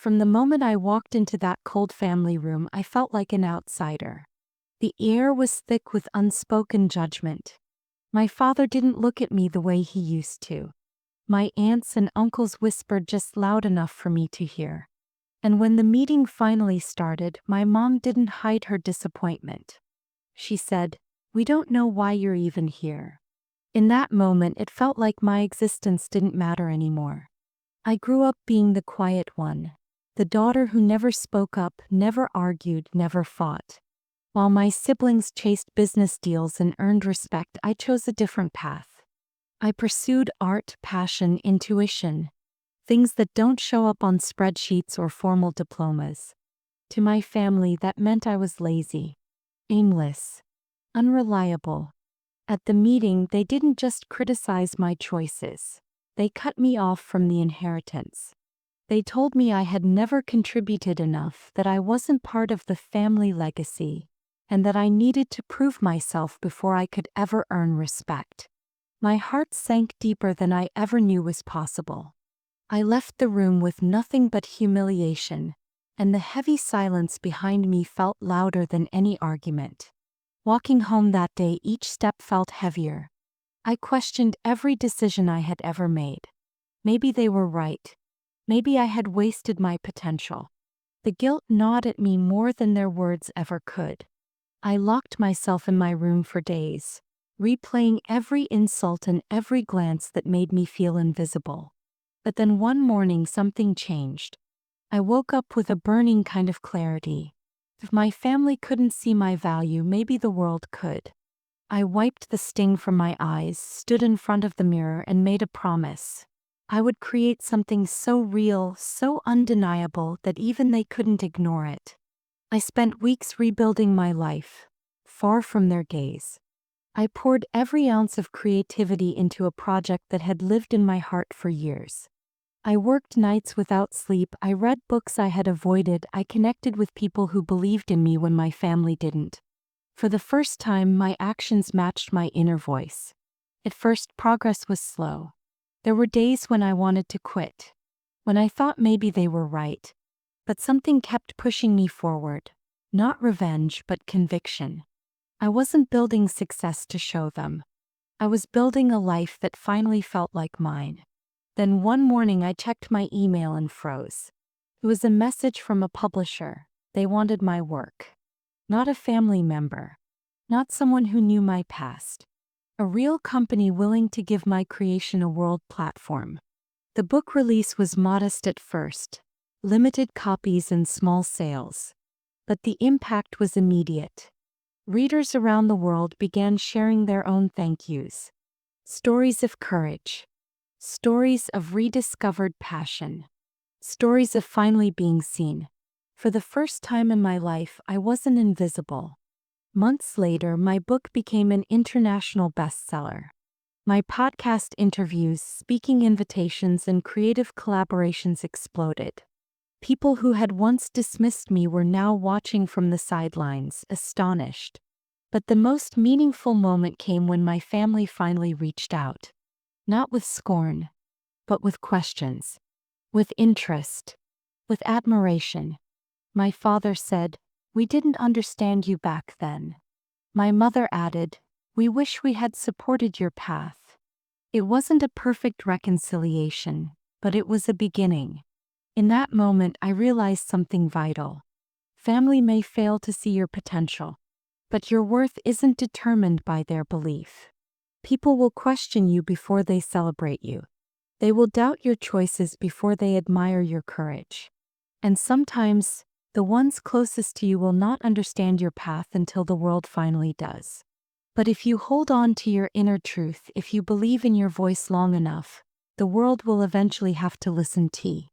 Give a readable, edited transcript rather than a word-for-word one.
From the moment I walked into that cold family room, I felt like an outsider. The air was thick with unspoken judgment. My father didn't look at me the way he used to. My aunts and uncles whispered just loud enough for me to hear. And when the meeting finally started, my mom didn't hide her disappointment. She said, "We don't know why you're even here." In that moment, it felt like my existence didn't matter anymore. I grew up being the quiet one, the daughter who never spoke up, never argued, never fought. While my siblings chased business deals and earned respect, I chose a different path. I pursued art, passion, intuition, things that don't show up on spreadsheets or formal diplomas. To my family, that meant I was lazy, aimless, unreliable. At the meeting, they didn't just criticize my choices. They cut me off from the inheritance. They told me I had never contributed enough, that I wasn't part of the family legacy, and that I needed to prove myself before I could ever earn respect. My heart sank deeper than I ever knew was possible. I left the room with nothing but humiliation, and the heavy silence behind me felt louder than any argument. Walking home that day, each step felt heavier. I questioned every decision I had ever made. Maybe they were right. Maybe I had wasted my potential. The guilt gnawed at me more than their words ever could. I locked myself in my room for days, replaying every insult and every glance that made me feel invisible. But then one morning something changed. I woke up with a burning kind of clarity. If my family couldn't see my value, maybe the world could. I wiped the sting from my eyes, stood in front of the mirror, and made a promise. I would create something so real, so undeniable, that even they couldn't ignore it. I spent weeks rebuilding my life, far from their gaze. I poured every ounce of creativity into a project that had lived in my heart for years. I worked nights without sleep, I read books I had avoided, I connected with people who believed in me when my family didn't. For the first time, my actions matched my inner voice. At first, progress was slow. There were days when I wanted to quit, when I thought maybe they were right. But something kept pushing me forward. Not revenge, but conviction. I wasn't building success to show them. I was building a life that finally felt like mine. Then one morning I checked my email and froze. It was a message from a publisher. They wanted my work. Not a family member. Not someone who knew my past. A real company willing to give my creation a world platform. The book release was modest at first, limited copies and small sales. But the impact was immediate. Readers around the world began sharing their own thank yous. Stories of courage. Stories of rediscovered passion. Stories of finally being seen. For the first time in my life, I wasn't invisible. Months later, my book became an international bestseller. My podcast interviews, speaking invitations, and creative collaborations exploded. People who had once dismissed me were now watching from the sidelines, astonished. But the most meaningful moment came when my family finally reached out. Not with scorn, but with questions. With interest. With admiration. My father said, "We didn't understand you back then." My mother added, "We wish we had supported your path." It wasn't a perfect reconciliation, but it was a beginning. In that moment, I realized something vital. Family may fail to see your potential, but your worth isn't determined by their belief. People will question you before they celebrate you. They will doubt your choices before they admire your courage. And sometimes, the ones closest to you will not understand your path until the world finally does. But if you hold on to your inner truth, if you believe in your voice long enough, the world will eventually have to listen to you.